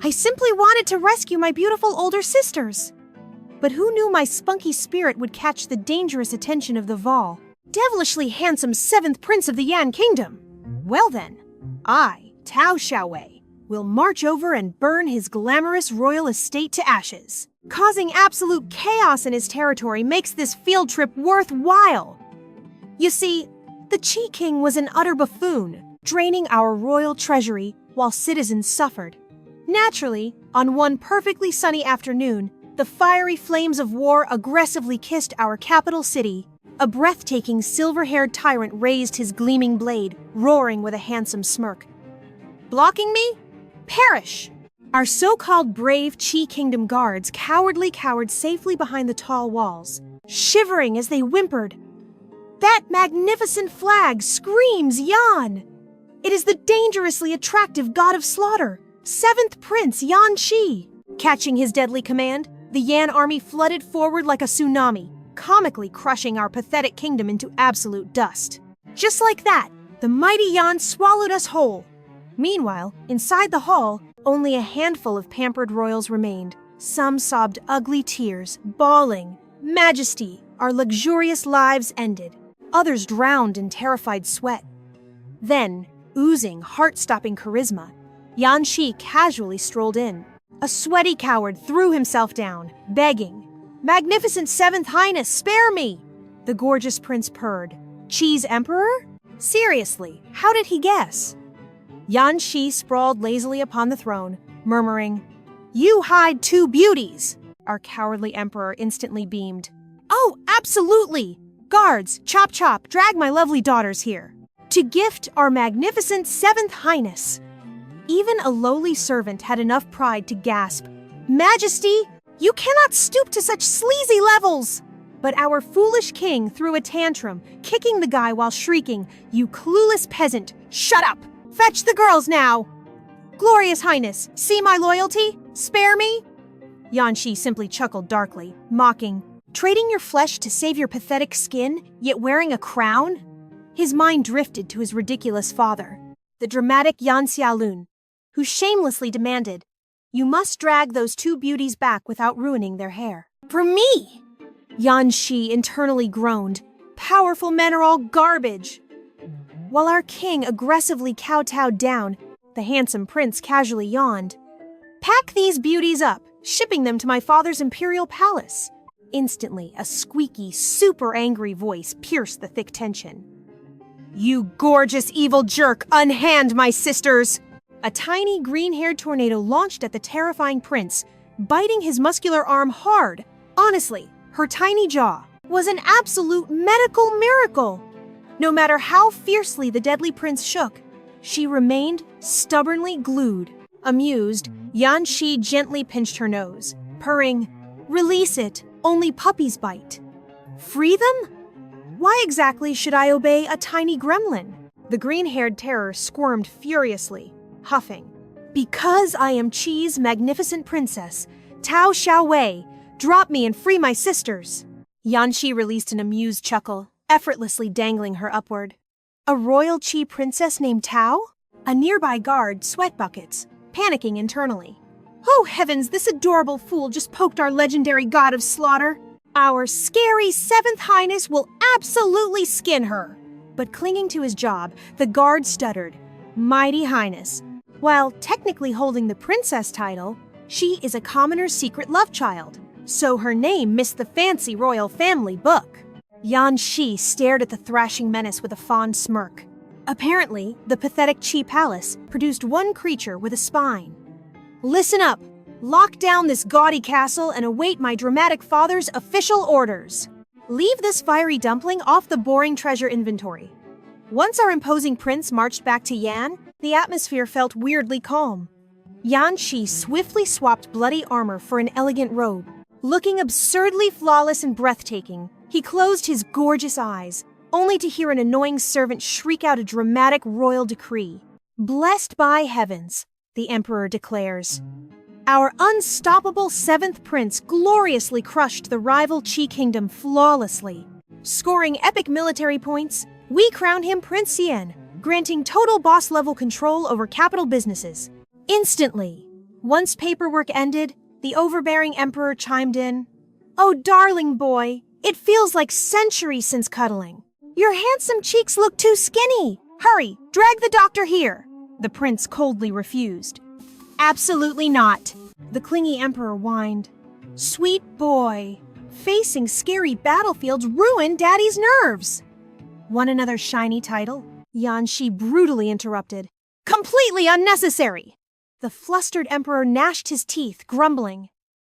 I simply wanted to rescue my beautiful older sisters. But who knew my spunky spirit would catch the dangerous attention of the Vol, devilishly handsome 7th Prince of the Yan Kingdom? Well then, I, Tao Xiaowei, will march over and burn his glamorous royal estate to ashes. Causing absolute chaos in his territory makes this field trip worthwhile. You see, the Qi King was an utter buffoon, draining our royal treasury while citizens suffered. Naturally, on one perfectly sunny afternoon, the fiery flames of war aggressively kissed our capital city. A breathtaking silver-haired tyrant raised his gleaming blade, roaring with a handsome smirk. Blocking me? Perish! Our so-called brave Qi Kingdom guards cowardly cowered safely behind the tall walls, shivering as they whimpered. That magnificent flag screams Yan! It is the dangerously attractive god of slaughter, 7th Prince Yan Shi. Catching his deadly command, the Yan army flooded forward like a tsunami, comically crushing our pathetic kingdom into absolute dust. Just like that, the mighty Yan swallowed us whole. Meanwhile, inside the hall, only a handful of pampered royals remained. Some sobbed ugly tears, bawling, "Majesty, our luxurious lives ended." Others drowned in terrified sweat. Then, oozing heart-stopping charisma, Yan Shi casually strolled in. A sweaty coward threw himself down, begging, "Magnificent 7th Highness, spare me!" The gorgeous prince purred. Qi's emperor? Seriously, how did he guess? Yan Shi sprawled lazily upon the throne, murmuring, "You hide 2 beauties!" Our cowardly emperor instantly beamed. "Oh, absolutely! Guards, chop chop, drag my lovely daughters here, to gift our magnificent 7th Highness." Even a lowly servant had enough pride to gasp, "Majesty, you cannot stoop to such sleazy levels!" But our foolish king threw a tantrum, kicking the guy while shrieking, "You clueless peasant, shut up! Fetch the girls now!" "Glorious Highness, see my loyalty? Spare me?" Yan Shi simply chuckled darkly, mocking, "Trading your flesh to save your pathetic skin, yet wearing a crown?" His mind drifted to his ridiculous father, the dramatic Yan Xiaolun, who shamelessly demanded, "You must drag those 2 beauties back without ruining their hair." "For me!" Yan Shi internally groaned, "Powerful men are all garbage." While our king aggressively kowtowed down, the handsome prince casually yawned. "Pack these beauties up, shipping them to my father's Imperial Palace." Instantly, a squeaky, super angry voice pierced the thick tension. "You gorgeous evil jerk, unhand my sisters!" A tiny green-haired tornado launched at the terrifying prince, biting his muscular arm hard. Honestly, her tiny jaw was an absolute medical miracle. No matter how fiercely the deadly prince shook, she remained stubbornly glued. Amused, Yan Shi gently pinched her nose, purring, "Release it, only puppies bite." "Free them? Why exactly should I obey a tiny gremlin?" The green-haired terror squirmed furiously, huffing, "Because I am Qi's magnificent princess, Tao Xiaowei, drop me and free my sisters." Yan Shi released an amused chuckle, effortlessly dangling her upward. A royal Qi princess named Tao? A nearby guard sweat buckets, panicking internally. "Oh heavens, this adorable fool just poked our legendary god of slaughter. Our scary 7th Highness will absolutely skin her." But clinging to his job, the guard stuttered, "Mighty Highness, while technically holding the princess title, she is a commoner's secret love child, so her name missed the fancy royal family book." Yan Shi stared at the thrashing menace with a fond smirk. Apparently, the pathetic Qi Palace produced one creature with a spine. "Listen up! Lock down this gaudy castle and await my dramatic father's official orders. Leave this fiery dumpling off the boring treasure inventory." Once our imposing prince marched back to Yan, the atmosphere felt weirdly calm. Yan Shi swiftly swapped bloody armor for an elegant robe. Looking absurdly flawless and breathtaking, he closed his gorgeous eyes, only to hear an annoying servant shriek out a dramatic royal decree. "Blessed by heavens," the emperor declares. Our unstoppable 7th prince gloriously crushed the rival Qi kingdom flawlessly. Scoring epic military points, we crown him Prince Yan, granting total boss-level control over capital businesses. Instantly, Once paperwork ended, the overbearing emperor chimed in. "Oh, darling boy, it feels like centuries since cuddling. Your handsome cheeks look too skinny. Hurry, drag the doctor here." The prince coldly refused. "Absolutely not," the clingy emperor whined. "Sweet boy, facing scary battlefields ruined Daddy's nerves." "Want another shiny title?" Yan Shi brutally interrupted. "Completely unnecessary!" The flustered emperor gnashed his teeth, grumbling.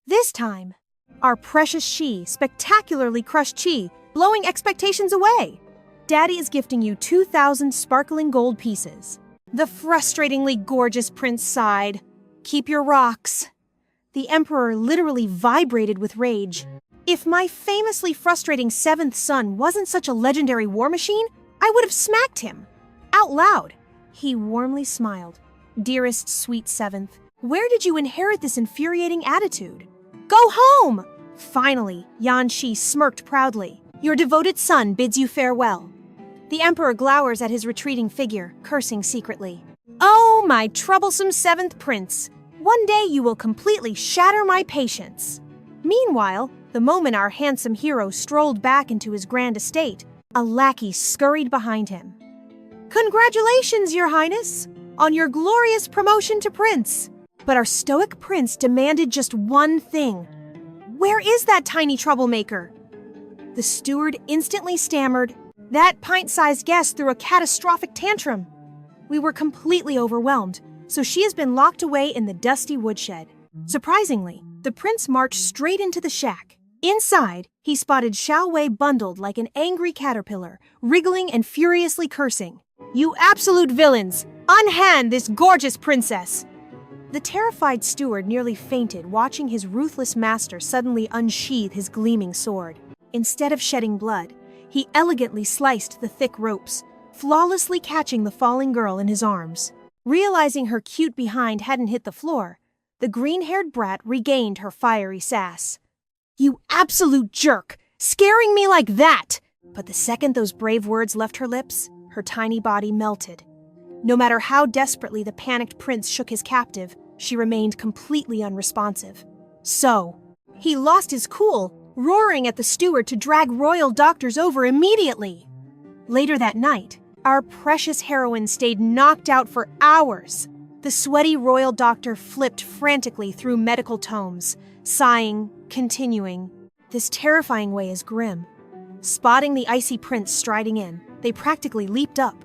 This time, our precious Shi spectacularly crushed Qi, blowing expectations away. "Daddy is gifting you 2,000 sparkling gold pieces." The frustratingly gorgeous prince sighed. "Keep your rocks." The emperor literally vibrated with rage. If my famously frustrating seventh son wasn't such a legendary war machine, I would have smacked him. Out loud. He warmly smiled. "Dearest sweet seventh, where did you inherit this infuriating attitude?" "Go home!" Finally, Yan Shi smirked proudly. "Your devoted son bids you farewell." The emperor glowers at his retreating figure, cursing secretly. "Oh, my troublesome seventh prince! One day you will completely shatter my patience." Meanwhile, the moment our handsome hero strolled back into his grand estate, a lackey scurried behind him. "Congratulations, your highness, on your glorious promotion to prince." But our stoic prince demanded just one thing. "Where is that tiny troublemaker?" The steward instantly stammered. That pint-sized guest threw a catastrophic tantrum. We were completely overwhelmed, so she has been locked away in the dusty woodshed. Surprisingly, the prince marched straight into the shack. Inside, he spotted Xiaowei bundled like an angry caterpillar, wriggling and furiously cursing. "You absolute villains! Unhand this gorgeous princess!" The terrified steward nearly fainted watching his ruthless master suddenly unsheath his gleaming sword. Instead of shedding blood, he elegantly sliced the thick ropes, flawlessly catching the falling girl in his arms. Realizing her cute behind hadn't hit the floor, the green-haired brat regained her fiery sass. "You absolute jerk! Scaring me like that!" But the second those brave words left her lips, her tiny body melted. No matter how desperately the panicked prince shook his captive, she remained completely unresponsive. So, he lost his cool, roaring at the steward to drag royal doctors over immediately. Later that night, our precious heroine stayed knocked out for hours. The sweaty royal doctor flipped frantically through medical tomes, sighing, continuing. This terrifying way is grim. Spotting the icy prince striding in, they practically leaped up.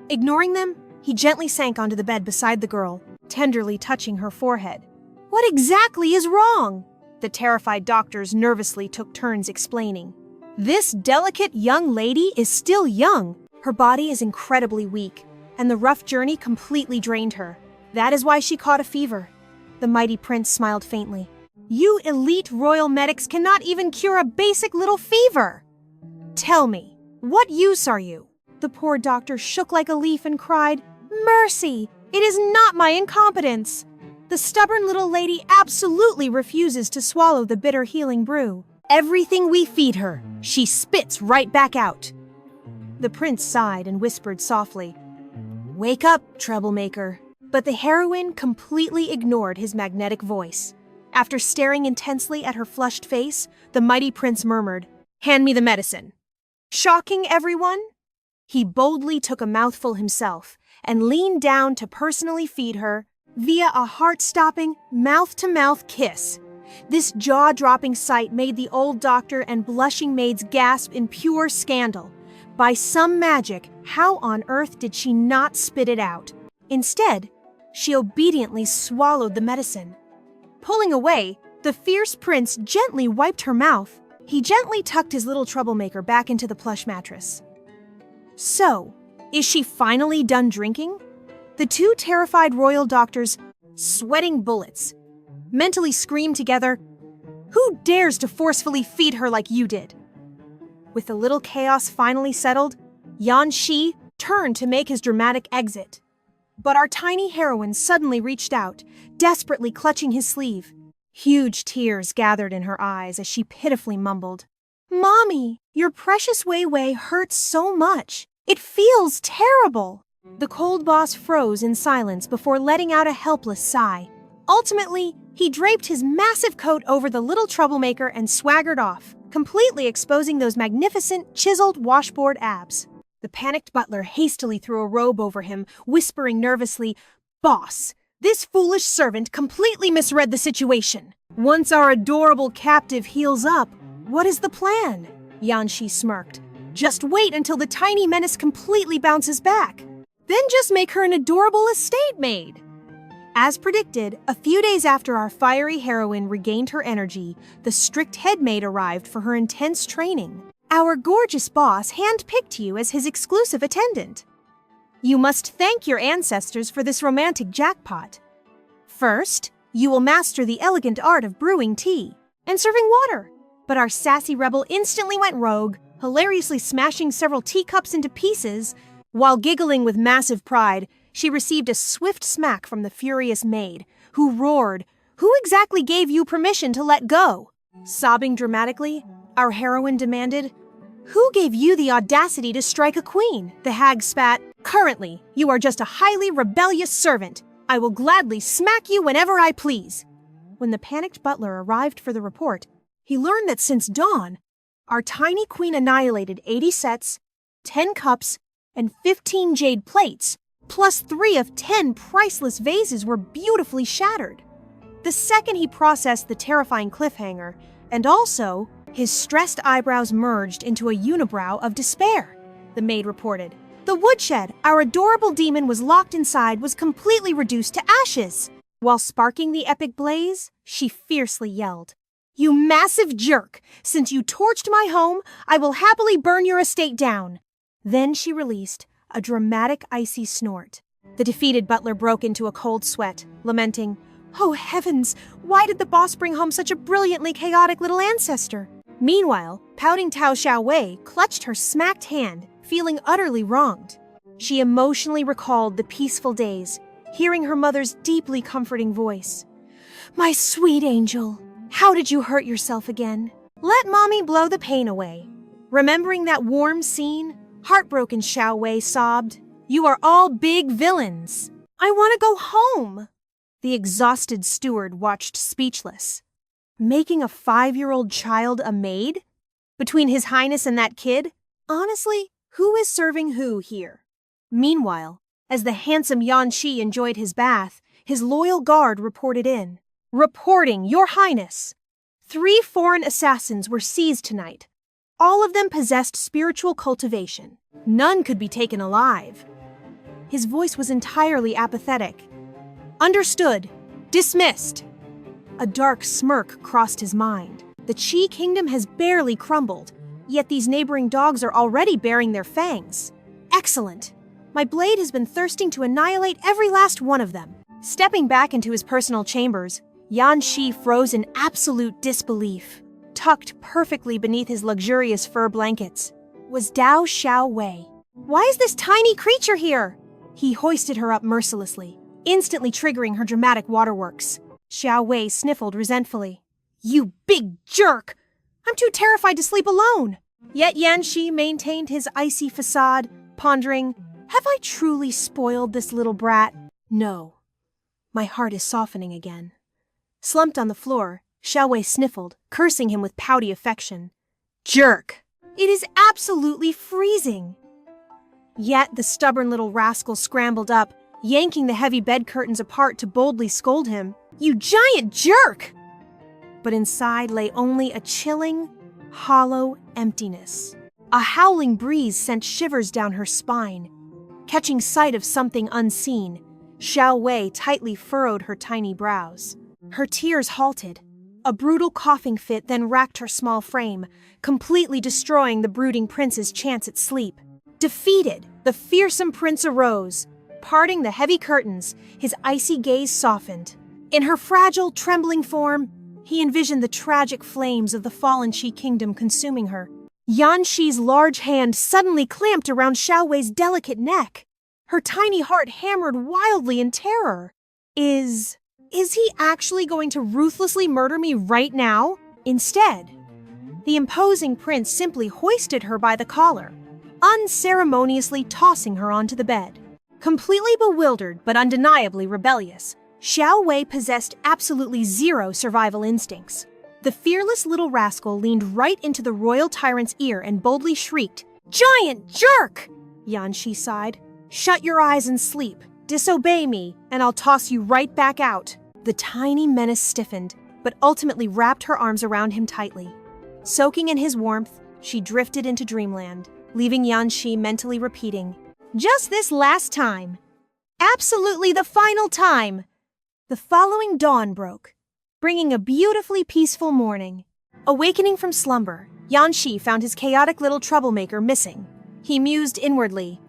Ignoring them, he gently sank onto the bed beside the girl, tenderly touching her forehead. "What exactly is wrong?" The terrified doctors nervously took turns explaining. "This delicate young lady is still young. Her body is incredibly weak, and the rough journey completely drained her. That is why she caught a fever." The mighty prince smiled faintly. "You elite royal medics cannot even cure a basic little fever." "Tell me, what use are you?" The poor doctor shook like a leaf and cried, "Mercy! It is not my incompetence. The stubborn little lady absolutely refuses to swallow the bitter healing brew. Everything we feed her, she spits right back out." The prince sighed and whispered softly, "Wake up, troublemaker." But the heroine completely ignored his magnetic voice. After staring intensely at her flushed face, the mighty prince murmured, "Hand me the medicine." Shocking everyone, he boldly took a mouthful himself and leaned down to personally feed her via a heart-stopping, mouth-to-mouth kiss. This jaw-dropping sight made the old doctor and blushing maids gasp in pure scandal. By some magic, how on earth did she not spit it out? Instead, she obediently swallowed the medicine. Pulling away, the fierce prince gently wiped her mouth. He gently tucked his little troublemaker back into the plush mattress. So, is she finally done drinking? The two terrified royal doctors, sweating bullets, mentally screamed together, "Who dares to forcefully feed her like you did?" With the little chaos finally settled, Yan Shi turned to make his dramatic exit. But our tiny heroine suddenly reached out, desperately clutching his sleeve. Huge tears gathered in her eyes as she pitifully mumbled, "Mommy, your precious Wei Wei hurts so much. It feels terrible." The cold boss froze in silence before letting out a helpless sigh. Ultimately, he draped his massive coat over the little troublemaker and swaggered off, completely exposing those magnificent, chiseled washboard abs. The panicked butler hastily threw a robe over him, whispering nervously, "Boss, this foolish servant completely misread the situation. Once our adorable captive heals up, what is the plan?" Yan Shi smirked. "Just wait until the tiny menace completely bounces back. Then just make her an adorable estate maid." As predicted, a few days after our fiery heroine regained her energy, the strict head maid arrived for her intense training. Our gorgeous boss handpicked you as his exclusive attendant. You must thank your ancestors for this romantic jackpot. First, you will master the elegant art of brewing tea and serving water. But our Sassy Rebel instantly went rogue, hilariously smashing several teacups into pieces. While giggling with massive pride, she received a swift smack from the furious maid, who roared, "Who exactly gave you permission to let go?" Sobbing dramatically, our heroine demanded, "Who gave you the audacity to strike a queen?" The hag spat, "Currently, you are just a highly rebellious servant. I will gladly smack you whenever I please." When the panicked butler arrived for the report, he learned that since dawn, our tiny queen annihilated 80 sets, 10 cups, and 15 jade plates, plus 3 of 10 priceless vases were beautifully shattered. The second he processed the terrifying cliffhanger, and also, his stressed eyebrows merged into a unibrow of despair, the maid reported. The woodshed our adorable demon was locked inside was completely reduced to ashes. While sparking the epic blaze, she fiercely yelled, "You massive jerk! Since you torched my home, I will happily burn your estate down." Then she released a dramatic icy snort. The defeated butler broke into a cold sweat, lamenting, "Oh heavens, why did the boss bring home such a brilliantly chaotic little ancestor?" Meanwhile, pouting Tao Xiaowei clutched her smacked hand, feeling utterly wronged. She emotionally recalled the peaceful days, hearing her mother's deeply comforting voice. "My sweet angel, how did you hurt yourself again? Let mommy blow the pain away." Remembering that warm scene, heartbroken Xiaowei sobbed, "You are all big villains. I want to go home." The exhausted steward watched speechless. Making a 5-year-old child a maid? Between His Highness and that kid? Honestly, who is serving who here? Meanwhile, as the handsome Yan Shi enjoyed his bath, his loyal guard reported in. "Reporting, Your Highness! 3 foreign assassins were seized tonight. All of them possessed spiritual cultivation. None could be taken alive." His voice was entirely apathetic. "Understood. Dismissed." A dark smirk crossed his mind. The Qi kingdom has barely crumbled, yet these neighboring dogs are already baring their fangs. Excellent. My blade has been thirsting to annihilate every last one of them. Stepping back into his personal chambers, Yan Shi froze in absolute disbelief. Tucked perfectly beneath his luxurious fur blankets was Tao Xiaowei. "Why is this tiny creature here?" He hoisted her up mercilessly, instantly triggering her dramatic waterworks. Xiaowei sniffled resentfully. "You big jerk! I'm too terrified to sleep alone." Yet Yan Shi maintained his icy facade, pondering, "Have I truly spoiled this little brat? No. My heart is softening again." Slumped on the floor, Xiaowei sniffled, cursing him with pouty affection. "Jerk! It is absolutely freezing." Yet the stubborn little rascal scrambled up, yanking the heavy bed curtains apart to boldly scold him. "You giant jerk!" But inside lay only a chilling, hollow emptiness. A howling breeze sent shivers down her spine. Catching sight of something unseen, Xiaowei tightly furrowed her tiny brows. Her tears halted. A brutal coughing fit then racked her small frame, completely destroying the brooding prince's chance at sleep. Defeated, the fearsome prince arose. Parting the heavy curtains, his icy gaze softened. In her fragile, trembling form, he envisioned the tragic flames of the fallen Qi kingdom consuming her. Yan Shi's large hand suddenly clamped around Xiaowei's delicate neck. Her tiny heart hammered wildly in terror. Is he actually going to ruthlessly murder me right now? Instead, the imposing prince simply hoisted her by the collar, unceremoniously tossing her onto the bed. Completely bewildered but undeniably rebellious, Xiaowei possessed absolutely zero survival instincts. The fearless little rascal leaned right into the royal tyrant's ear and boldly shrieked, "Giant jerk!" Yan Shi sighed. "Shut your eyes and sleep. Disobey me, and I'll toss you right back out." The tiny menace stiffened, but ultimately wrapped her arms around him tightly. Soaking in his warmth, she drifted into dreamland, leaving Yan Shi mentally repeating, "Just this last time. Absolutely the final time." The following dawn broke, bringing a beautifully peaceful morning. Awakening from slumber, Yan Shi found his chaotic little troublemaker missing. He mused inwardly,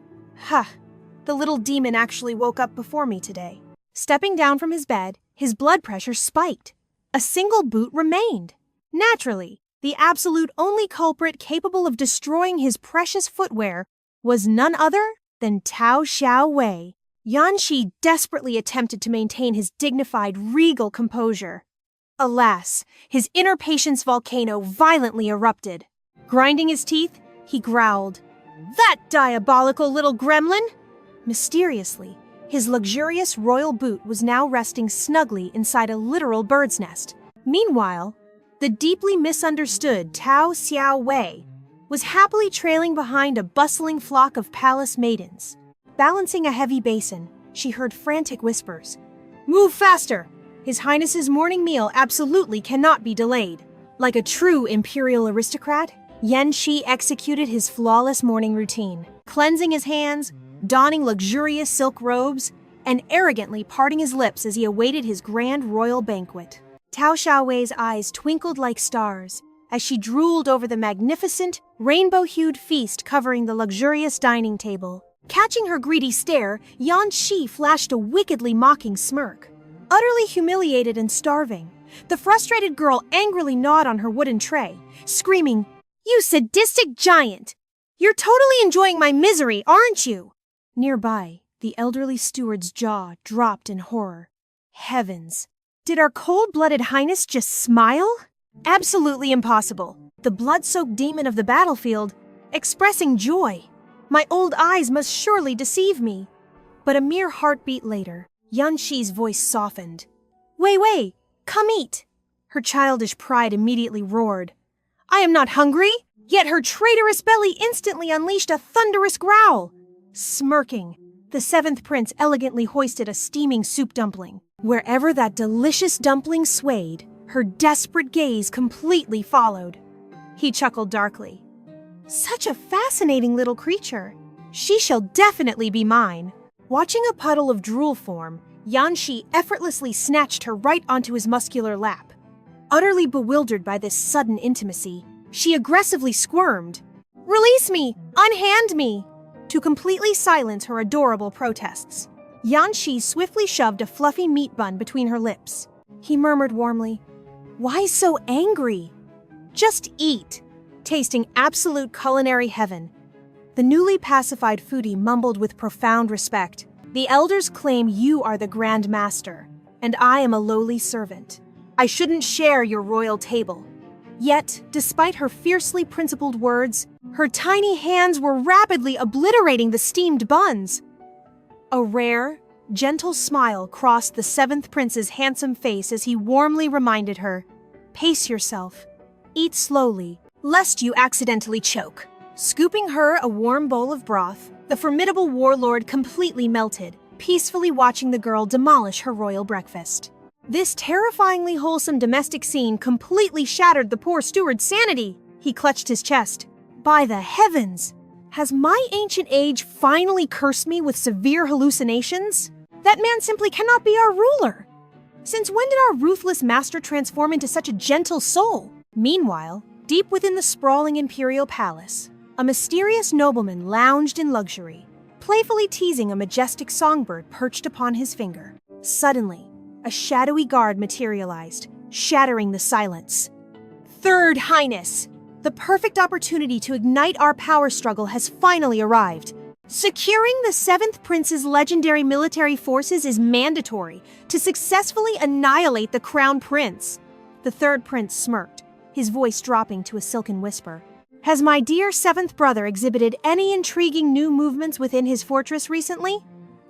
the little demon actually woke up before me today. Stepping down from his bed, his blood pressure spiked. A single boot remained. Naturally, the absolute only culprit capable of destroying his precious footwear was none other than Tao Xiaowei. Yan Shi desperately attempted to maintain his dignified, regal composure. Alas, his inner patience volcano violently erupted. Grinding his teeth, he growled, "That diabolical little gremlin!" Mysteriously, his luxurious royal boot was now resting snugly inside a literal bird's nest. Meanwhile, the deeply misunderstood Tao Xiaowei was happily trailing behind a bustling flock of palace maidens. Balancing a heavy basin, she heard frantic whispers. "Move faster! His Highness's morning meal absolutely cannot be delayed." Like a true imperial aristocrat, Yan Shi executed his flawless morning routine, cleansing his hands, donning luxurious silk robes, and arrogantly parting his lips as he awaited his grand royal banquet. Tao Xiaowei's eyes twinkled like stars as she drooled over the magnificent, rainbow-hued feast covering the luxurious dining table. Catching her greedy stare, Yan Shi flashed a wickedly mocking smirk. Utterly humiliated and starving, the frustrated girl angrily gnawed on her wooden tray, screaming, "You sadistic giant! You're totally enjoying my misery, aren't you?" Nearby, the elderly steward's jaw dropped in horror. Heavens! Did our cold-blooded highness just smile? Absolutely impossible. The blood-soaked demon of the battlefield, expressing joy. My old eyes must surely deceive me. But a mere heartbeat later, Yan Shi's voice softened. "Wei Wei, come eat!" Her childish pride immediately roared. "I am not hungry!" Yet her traitorous belly instantly unleashed a thunderous growl. Smirking, the seventh prince elegantly hoisted a steaming soup dumpling. Wherever that delicious dumpling swayed, her desperate gaze completely followed. He chuckled darkly. "Such a fascinating little creature. She shall definitely be mine." Watching a puddle of drool form, Yan Shi effortlessly snatched her right onto his muscular lap. Utterly bewildered by this sudden intimacy, she aggressively squirmed. "Release me! Unhand me!" to completely silence her adorable protests. Yan Shi swiftly shoved a fluffy meat bun between her lips. He murmured warmly, "Why so angry? Just eat." Tasting absolute culinary heaven, the newly pacified foodie mumbled with profound respect, "The elders claim you are the Grand Master, and I am a lowly servant. I shouldn't share your royal table." Yet, despite her fiercely principled words, her tiny hands were rapidly obliterating the steamed buns. A rare, gentle smile crossed the seventh prince's handsome face as he warmly reminded her, "Pace yourself. Eat slowly, lest you accidentally choke." Scooping her a warm bowl of broth, the formidable warlord completely melted, peacefully watching the girl demolish her royal breakfast. This terrifyingly wholesome domestic scene completely shattered the poor steward's sanity. He clutched his chest. By the heavens! Has my ancient age finally cursed me with severe hallucinations? That man simply cannot be our ruler. Since when did our ruthless master transform into such a gentle soul? Meanwhile, deep within the sprawling Imperial Palace, a mysterious nobleman lounged in luxury, playfully teasing a majestic songbird perched upon his finger. Suddenly, a shadowy guard materialized, shattering the silence. "Third Highness, the perfect opportunity to ignite our power struggle has finally arrived. Securing the seventh prince's legendary military forces is mandatory to successfully annihilate the crown prince." The third prince smirked, his voice dropping to a silken whisper. "Has my dear seventh brother exhibited any intriguing new movements within his fortress recently?"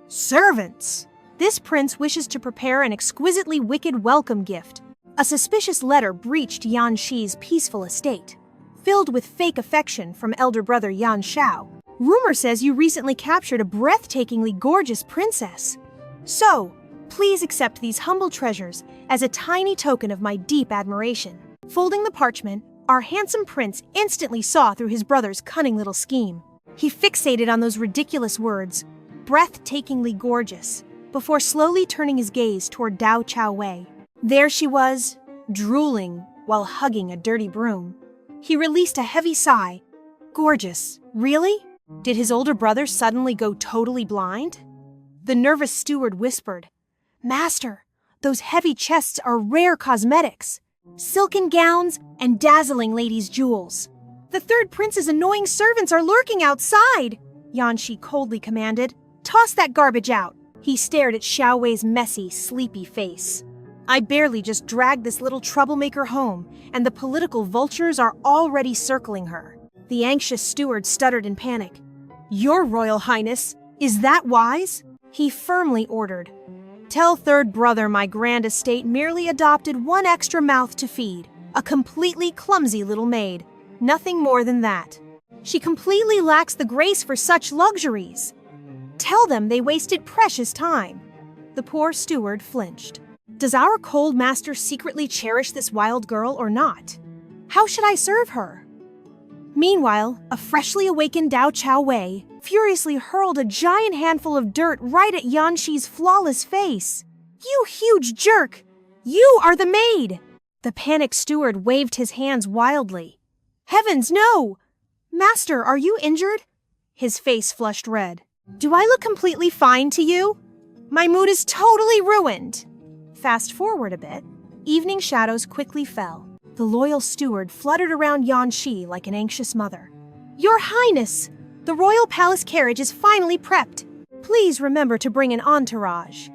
"Servants? This prince wishes to prepare an exquisitely wicked welcome gift. A suspicious letter breached Yan Shi's peaceful estate, filled with fake affection from elder brother Yan Shao. Rumor says you recently captured a breathtakingly gorgeous princess. So, please accept these humble treasures as a tiny token of my deep admiration. Folding the parchment, our handsome prince instantly saw through his brother's cunning little scheme. He fixated on those ridiculous words, breathtakingly gorgeous, before slowly turning his gaze toward Tao Xiaowei. There she was, drooling while hugging a dirty broom. He released a heavy sigh. Gorgeous, really? Did his older brother suddenly go totally blind? The nervous steward whispered, Master, those heavy chests are rare cosmetics. Silken gowns and dazzling ladies' jewels. The third prince's annoying servants are lurking outside, Yan Shi coldly commanded. Toss that garbage out. He stared at Xiaowei's messy, sleepy face. I barely just dragged this little troublemaker home, and the political vultures are already circling her. The anxious steward stuttered in panic. Your Royal Highness, is that wise? He firmly ordered. Tell third brother my grand estate merely adopted one extra mouth to feed, a completely clumsy little maid. Nothing more than that. She completely lacks the grace for such luxuries. Tell them they wasted precious time. The poor steward flinched. Does our cold master secretly cherish this wild girl or not? How should I serve her? Meanwhile, a freshly awakened Tao Xiaowei furiously hurled a giant handful of dirt right at Yan Shi's flawless face. You huge jerk! You are the maid! The panicked steward waved his hands wildly. Heavens, no! Master, are you injured? His face flushed red. Do I look completely fine to you? My mood is totally ruined. Fast forward a bit. Evening shadows quickly fell. The loyal steward fluttered around Yan Shi like an anxious mother. Your Highness, the royal palace carriage is finally prepped. Please remember to bring an entourage.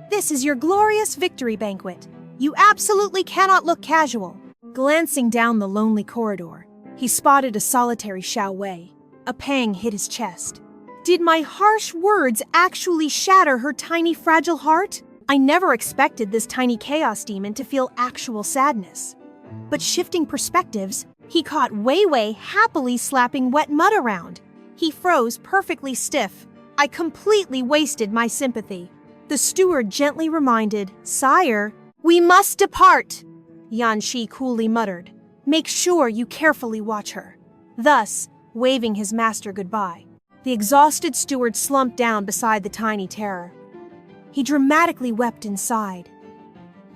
This is your glorious victory banquet. You absolutely cannot look casual. Glancing down the lonely corridor, he spotted a solitary Xiaowei. A pang hit his chest. Did my harsh words actually shatter her tiny fragile heart? I never expected this tiny chaos demon to feel actual sadness. But shifting perspectives, he caught Wei Wei happily slapping wet mud around. He froze perfectly stiff. I completely wasted my sympathy. The steward gently reminded, Sire, we must depart. Yan Shi coolly muttered, Make sure you carefully watch her. Thus, waving his master goodbye, the exhausted steward slumped down beside the tiny terror. He dramatically wept inside.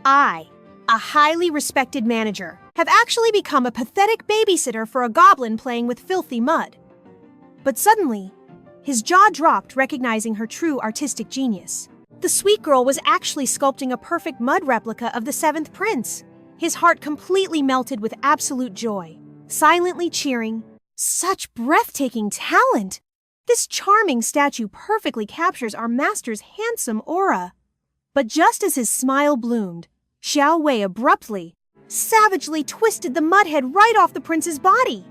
I, a highly respected manager, have actually become a pathetic babysitter for a goblin playing with filthy mud. But suddenly, his jaw dropped, recognizing her true artistic genius. The sweet girl was actually sculpting a perfect mud replica of the seventh prince. His heart completely melted with absolute joy, silently cheering, Such breathtaking talent! This charming statue perfectly captures our master's handsome aura. But just as his smile bloomed, Xiaowei abruptly, savagely twisted the mudhead right off the prince's body.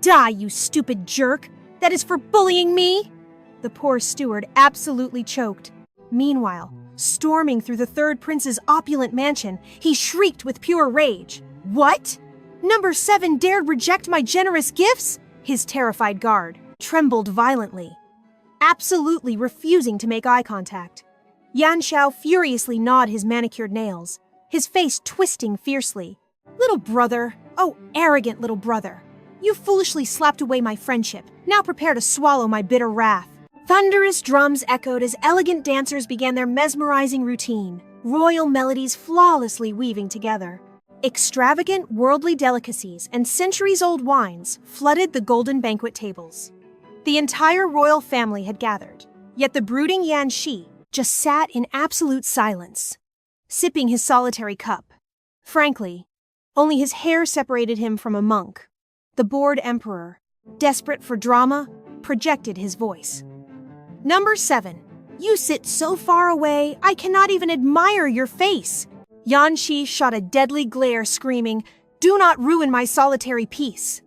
Die, you stupid jerk! That is for bullying me! The poor steward absolutely choked. Meanwhile, storming through the third prince's opulent mansion, he shrieked with pure rage. What? Number 7 dared reject my generous gifts? His terrified guard trembled violently, absolutely refusing to make eye contact. Yan Shao furiously gnawed his manicured nails, his face twisting fiercely. Little brother, oh arrogant little brother, you foolishly slapped away my friendship. Now prepare to swallow my bitter wrath. Thunderous drums echoed as elegant dancers began their mesmerizing routine, royal melodies flawlessly weaving together. Extravagant worldly delicacies and centuries-old wines flooded the golden banquet tables. The entire royal family had gathered, yet the brooding Yan Shi just sat in absolute silence, sipping his solitary cup. Frankly, only his hair separated him from a monk. The bored emperor, desperate for drama, projected his voice. Number 7, you sit so far away, I cannot even admire your face. Yan Shi shot a deadly glare, screaming, Do not ruin my solitary peace.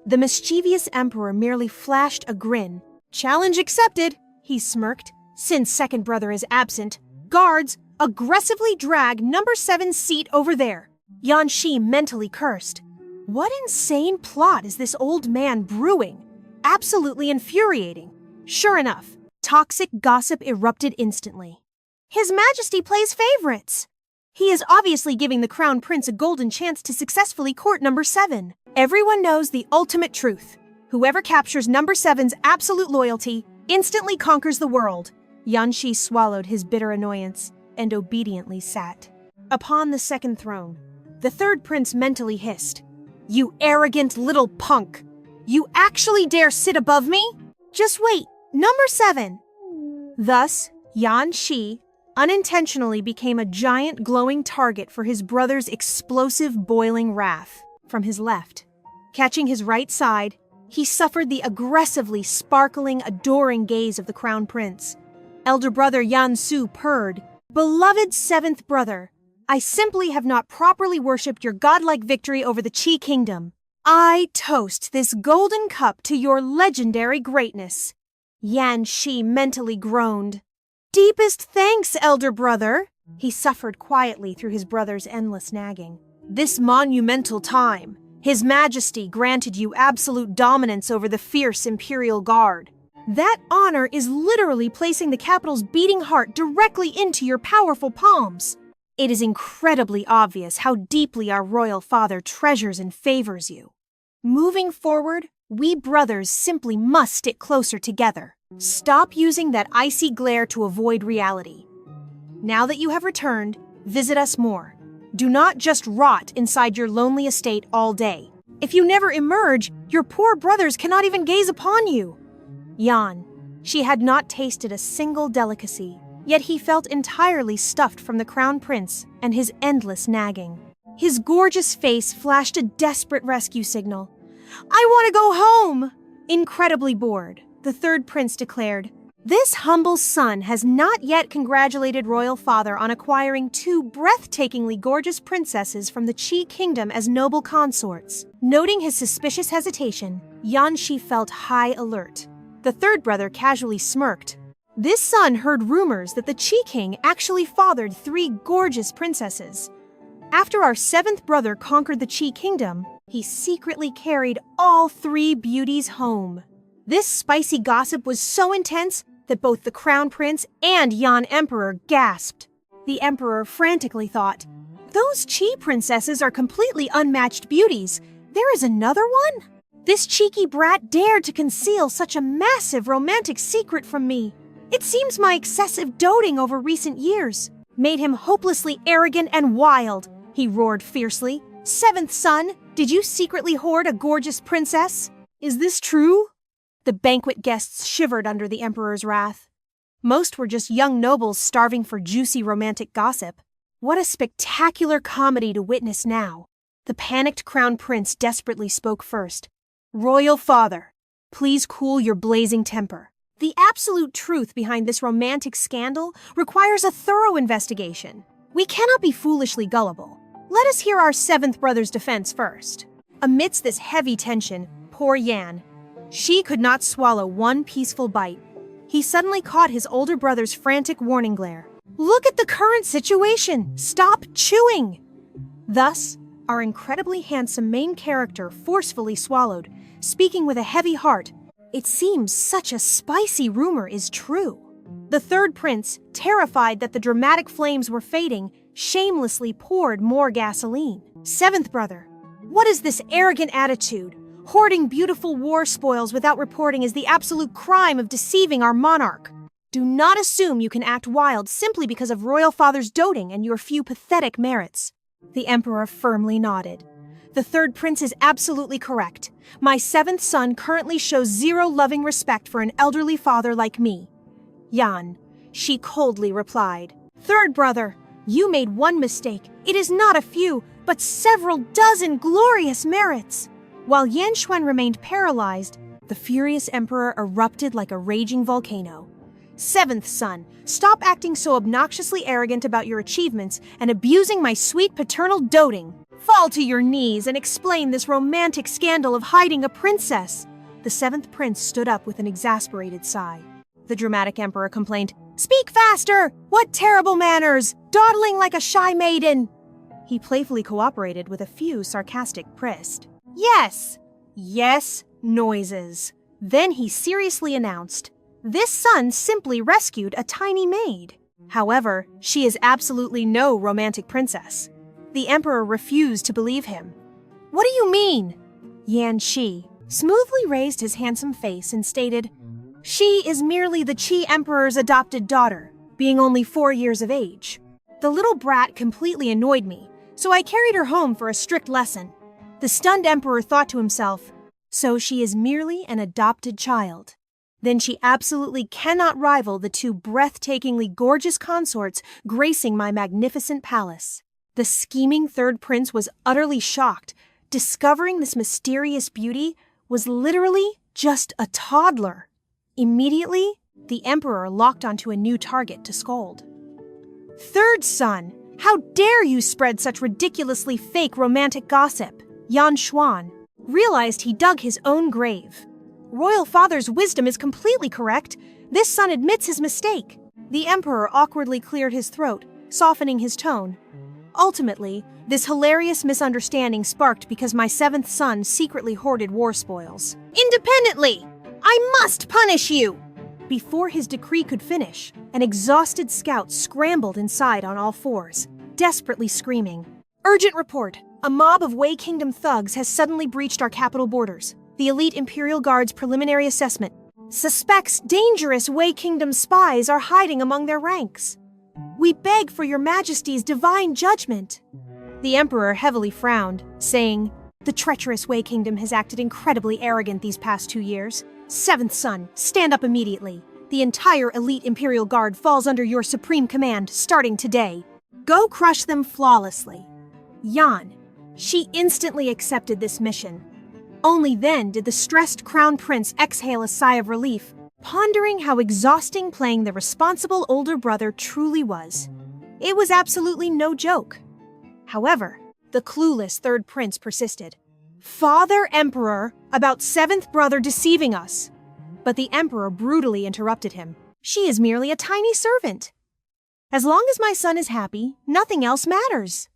The mischievous emperor merely flashed a grin. Challenge accepted, he smirked. Since second brother is absent, Guards, aggressively drag number 7's seat over there. Yan Shi mentally cursed. What insane plot is this old man brewing? Absolutely infuriating. Sure enough, toxic gossip erupted instantly. His Majesty plays favorites. He is obviously giving the Crown Prince a golden chance to successfully court number 7. Everyone knows the ultimate truth. Whoever captures number 7's absolute loyalty instantly conquers the world. Yan Shi swallowed his bitter annoyance and obediently sat. Upon the second throne, the third prince mentally hissed. You arrogant little punk! You actually dare sit above me? Just wait, number 7! Thus, Yan Shi unintentionally became a giant glowing target for his brother's explosive boiling wrath. From his left, catching his right side, he suffered the aggressively sparkling, adoring gaze of the crown prince. Elder brother Yan Su purred, Beloved 7th brother, I simply have not properly worshipped your godlike victory over the Qi kingdom. I toast this golden cup to your legendary greatness. Yan Shi mentally groaned. Deepest thanks, elder brother. He suffered quietly through his brother's endless nagging. This monumental time, His Majesty granted you absolute dominance over the fierce Imperial Guard. That honor is literally placing the capital's beating heart directly into your powerful palms. It is incredibly obvious how deeply our royal father treasures and favors you. Moving forward, we brothers simply must stick closer together. Stop using that icy glare to avoid reality. Now that you have returned, visit us more. Do not just rot inside your lonely estate all day. If you never emerge, your poor brothers cannot even gaze upon you. Yan. She had not tasted a single delicacy, yet he felt entirely stuffed from the crown prince and his endless nagging. His gorgeous face flashed a desperate rescue signal. I want to go home! Incredibly bored, the third prince declared, This humble son has not yet congratulated royal father on acquiring 2 breathtakingly gorgeous princesses from the Qi kingdom as noble consorts. Noting his suspicious hesitation, Yan Shi felt high alert. The third brother casually smirked. This son heard rumors that the Qi king actually fathered 3 gorgeous princesses. After our 7th brother conquered the Qi kingdom, he secretly carried all 3 beauties home. This spicy gossip was so intense that both the crown prince and Yan Emperor gasped. The emperor frantically thought, Those Qi princesses are completely unmatched beauties. There is another one? This cheeky brat dared to conceal such a massive romantic secret from me. It seems my excessive doting over recent years made him hopelessly arrogant and wild, he roared fiercely. 7th son, did you secretly hoard a gorgeous princess? Is this true? The banquet guests shivered under the emperor's wrath. Most were just young nobles starving for juicy romantic gossip. What a spectacular comedy to witness now. The panicked crown prince desperately spoke first. Royal father, please cool your blazing temper. The absolute truth behind this romantic scandal requires a thorough investigation. We cannot be foolishly gullible. Let us hear our 7th brother's defense first. Amidst this heavy tension, poor Yan, she could not swallow one peaceful bite. He suddenly caught his older brother's frantic warning glare. Look at the current situation! Stop chewing! Thus, our incredibly handsome main character forcefully swallowed, speaking with a heavy heart. It seems such a spicy rumor is true. The third prince, terrified that the dramatic flames were fading, shamelessly poured more gasoline. 7th brother, what is this arrogant attitude? Hoarding beautiful war spoils without reporting is the absolute crime of deceiving our monarch. Do not assume you can act wild simply because of royal father's doting and your few pathetic merits. The emperor firmly nodded. The third prince is absolutely correct. My 7th son currently shows zero loving respect for an elderly father like me. Yan, she coldly replied. Third brother, you made one mistake. It is not a few, but several dozen glorious merits. While Yan Xuan remained paralyzed, the furious emperor erupted like a raging volcano. 7th son, stop acting so obnoxiously arrogant about your achievements and abusing my sweet paternal doting. Fall to your knees and explain this romantic scandal of hiding a princess. The 7th prince stood up with an exasperated sigh. the dramatic emperor complained. "Speak faster! What terrible manners! Dawdling like a shy maiden!" He playfully cooperated with a few sarcastic prissed. Yes, noises. Then he seriously announced, "This son simply rescued a tiny maid. However, she is absolutely no romantic princess." The emperor refused to believe him. "What do you mean?" Yan Shi smoothly raised his handsome face and stated, "She is merely the Qi emperor's adopted daughter, being only 4 years of age. The little brat completely annoyed me, so I carried her home for a strict lesson." The stunned emperor thought to himself, "So she is merely an adopted child. Then she absolutely cannot rival the 2 breathtakingly gorgeous consorts gracing my magnificent palace." The scheming third prince was utterly shocked, discovering this mysterious beauty was literally just a toddler. Immediately, the emperor locked onto a new target to scold. "Third son, how dare you spread such ridiculously fake romantic gossip?" Yan Xuan realized he dug his own grave. "Royal father's wisdom is completely correct. This son admits his mistake." The emperor awkwardly cleared his throat, softening his tone. "Ultimately, this hilarious misunderstanding sparked because my 7th son secretly hoarded war spoils. Independently! I must punish you!" Before his decree could finish, an exhausted scout scrambled inside on all fours, desperately screaming, "Urgent report! A mob of Wei Kingdom thugs has suddenly breached our capital borders. The elite Imperial Guard's preliminary assessment suspects dangerous Wei Kingdom spies are hiding among their ranks. We beg for your majesty's divine judgment." The emperor heavily frowned, saying, "The treacherous Wei Kingdom has acted incredibly arrogant these past 2 years. 7th son, stand up immediately. The entire elite Imperial Guard falls under your supreme command starting today. Go crush them flawlessly." Yan She instantly accepted this mission. Only then did the stressed crown prince exhale a sigh of relief, pondering how exhausting playing the responsible older brother truly was. It was absolutely no joke. However, the clueless third prince persisted. "Father Emperor, about 7th brother deceiving us." But the emperor brutally interrupted him. "She is merely a tiny servant. As long as my son is happy, nothing else matters."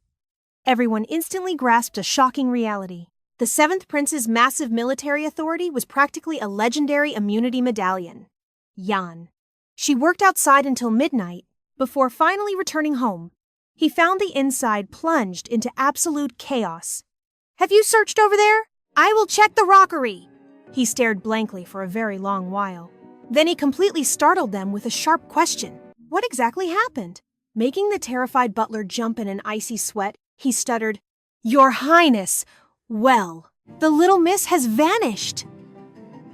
Everyone instantly grasped a shocking reality. The 7th prince's massive military authority was practically a legendary immunity medallion. Yan. She worked outside until midnight, before finally returning home. He found the inside plunged into absolute chaos. "Have you searched over there? I will check the rockery." He stared blankly for a very long while. Then he completely startled them with a sharp question. What exactly happened? Making the terrified butler jump in an icy sweat, he stuttered, "Your Highness! Well, the little miss has vanished."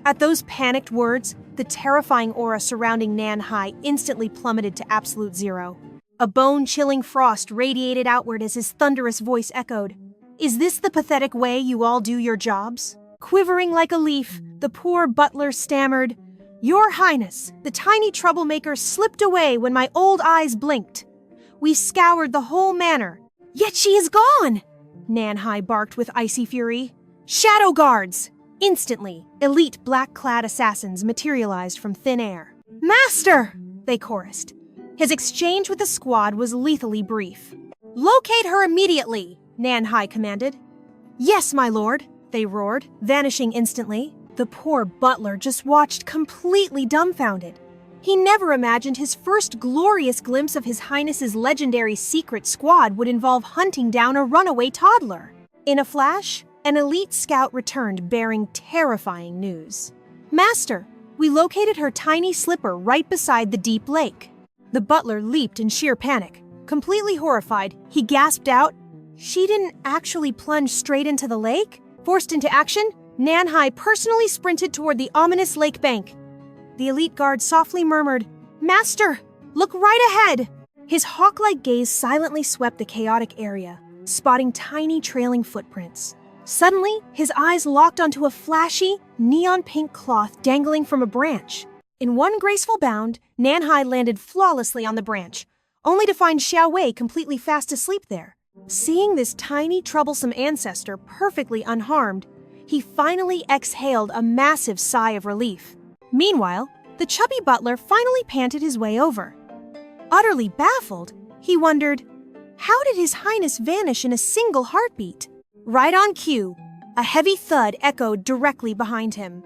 At those panicked words, the terrifying aura surrounding Nan Hai instantly plummeted to absolute zero. A bone-chilling frost radiated outward as his thunderous voice echoed, "Is this the pathetic way you all do your jobs?" Quivering like a leaf, the poor butler stammered, "Your Highness, the tiny troublemaker slipped away when my old eyes blinked. We scoured the whole manor, yet she is gone!" Nan Hai barked with icy fury. "Shadow guards!" Instantly, elite black-clad assassins materialized from thin air. "Master!" they chorused. His exchange with the squad was lethally brief. "Locate her immediately!" Nan Hai commanded. "Yes, my lord!" they roared, vanishing instantly. The poor butler just watched completely dumbfounded. He never imagined his first glorious glimpse of His Highness's legendary secret squad would involve hunting down a runaway toddler. In a flash, an elite scout returned bearing terrifying news. "Master, we located her tiny slipper right beside the deep lake." The butler leaped in sheer panic. Completely horrified, he gasped out, "She didn't actually plunge straight into the lake?" Forced into action, Nan Hai personally sprinted toward the ominous lake bank. The elite guard softly murmured, "Master, look right ahead!" His hawk-like gaze silently swept the chaotic area, spotting tiny trailing footprints. Suddenly, his eyes locked onto a flashy, neon-pink cloth dangling from a branch. In one graceful bound, Nan Hai landed flawlessly on the branch, only to find Xiaowei completely fast asleep there. Seeing this tiny, troublesome ancestor perfectly unharmed, he finally exhaled a massive sigh of relief. Meanwhile, The chubby butler finally panted his way over. Utterly baffled, he wondered, how did His Highness vanish in a single heartbeat? Right on cue, a heavy thud echoed directly behind him.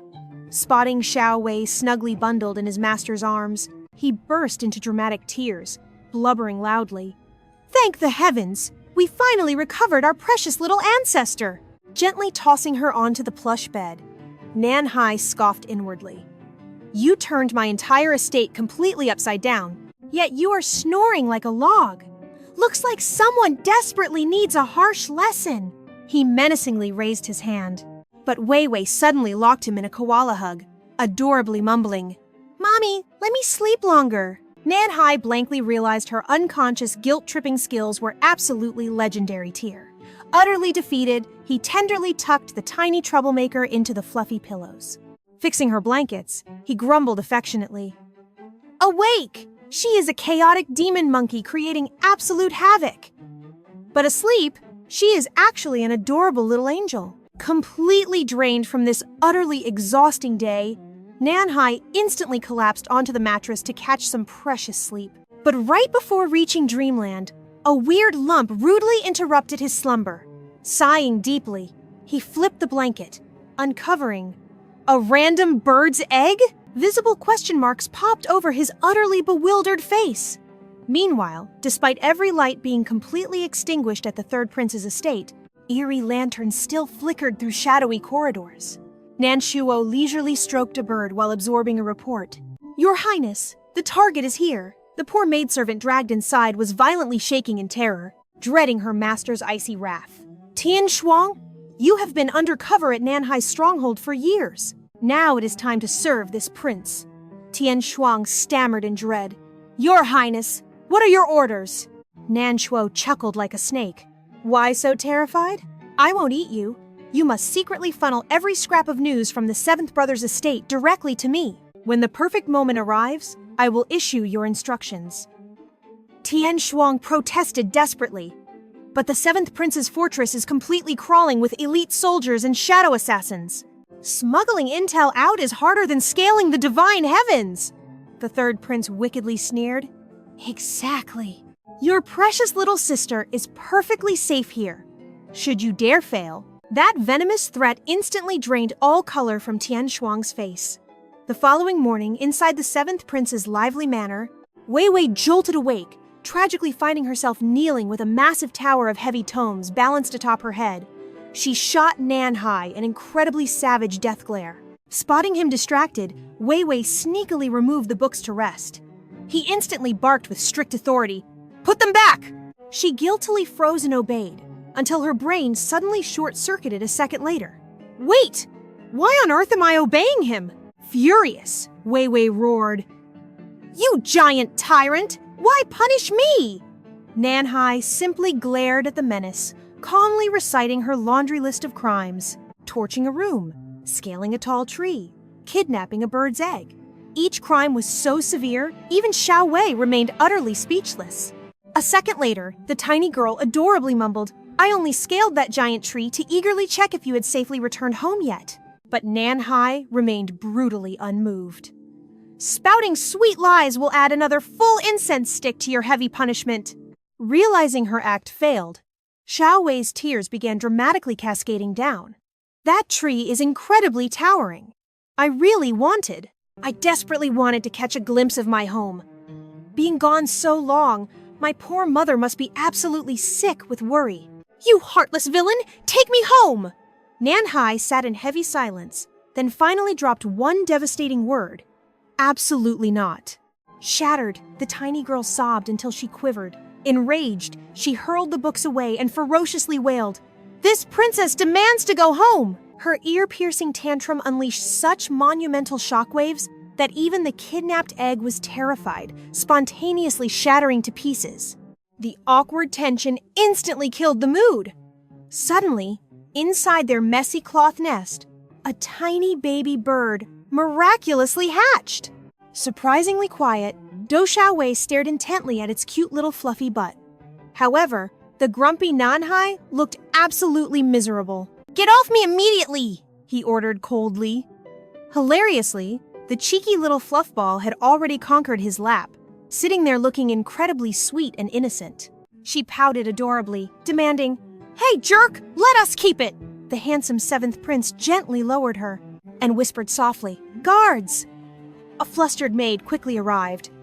Spotting Xiaowei snugly bundled in his master's arms, he burst into dramatic tears, blubbering loudly. Thank the heavens! We finally recovered our precious little ancestor! Gently tossing her onto the plush bed, Manhua scoffed inwardly. You turned my entire estate completely upside down, yet you are snoring like a log. Looks like someone desperately needs a harsh lesson. He menacingly raised his hand, but Weiwei suddenly locked him in a koala hug, adorably mumbling, Mommy, let me sleep longer. Manhua blankly realized her unconscious guilt-tripping skills were absolutely legendary tier. Utterly defeated, he tenderly tucked the tiny troublemaker into the fluffy pillows. Fixing her blankets, he grumbled affectionately, Awake! She is a chaotic demon monkey creating absolute havoc. But asleep, she is actually an adorable little angel. Completely drained from this utterly exhausting day, Manhua instantly collapsed onto the mattress to catch some precious sleep. But right before reaching dreamland, a weird lump rudely interrupted his slumber. Sighing deeply, he flipped the blanket, uncovering a random bird's egg? Visible question marks popped over his utterly bewildered face. Meanwhile, despite every light being completely extinguished at the third prince's estate, eerie lanterns still flickered through shadowy corridors. Nanshuo leisurely stroked a bird while absorbing a report. Your Highness, the target is here. The poor maidservant dragged inside was violently shaking in terror, dreading her master's icy wrath. Tian Shuang, you have been undercover at Nanhai's stronghold for years. Now it is time to serve this prince. Tian Shuang stammered in dread. Your Highness, what are your orders? Nanshuo chuckled like a snake. Why so terrified? I won't eat you. You must secretly funnel every scrap of news from the seventh brother's estate directly to me. When the perfect moment arrives, I will issue your instructions. Tian Shuang protested desperately. But the seventh prince's fortress is completely crawling with elite soldiers and shadow assassins. Smuggling intel out is harder than scaling the divine heavens, the third prince wickedly sneered. Exactly. Your precious little sister is perfectly safe here. Should you dare fail, that venomous threat instantly drained all color from Tian Shuang's face. The following morning, inside the seventh prince's lively manor, Weiwei jolted awake, tragically finding herself kneeling with a massive tower of heavy tomes balanced atop her head. She shot Nanhai an incredibly savage death glare. Spotting him distracted, Weiwei sneakily removed the books to rest. He instantly barked with strict authority, Put them back! She guiltily froze and obeyed, until her brain suddenly short-circuited a second later. Wait! Why on earth am I obeying him? Furious, Weiwei roared. You giant tyrant! Why punish me? Nanhai simply glared at the menace, calmly reciting her laundry list of crimes. Torching a room, scaling a tall tree, kidnapping a bird's egg. Each crime was so severe, even Xiaowei remained utterly speechless. A second later, the tiny girl adorably mumbled, I only scaled that giant tree to eagerly check if you had safely returned home yet. But Nanhai remained brutally unmoved. Spouting sweet lies will add another full incense stick to your heavy punishment. Realizing her act failed, Xiaowei's tears began dramatically cascading down. That tree is incredibly towering. I desperately wanted to catch a glimpse of my home. Being gone so long, my poor mother must be absolutely sick with worry. You heartless villain, take me home! Nanhai sat in heavy silence, then finally dropped one devastating word. Absolutely not. Shattered, the tiny girl sobbed until she quivered. Enraged, she hurled the books away and ferociously wailed, This princess demands to go home! Her ear-piercing tantrum unleashed such monumental shockwaves that even the kidnapped egg was terrified, spontaneously shattering to pieces. The awkward tension instantly killed the mood. Suddenly, inside their messy cloth nest, a tiny baby bird miraculously hatched. Surprisingly quiet, Dou Xiaowei stared intently at its cute little fluffy butt. However, the grumpy Nanhai looked absolutely miserable. Get off me immediately, he ordered coldly. Hilariously, the The cheeky little fluffball had already conquered his lap, sitting there looking incredibly sweet and innocent. She pouted adorably, demanding, "Hey, jerk, let us keep it!" The handsome 7th prince gently lowered her and whispered softly, "Guards!" A flustered maid quickly arrived,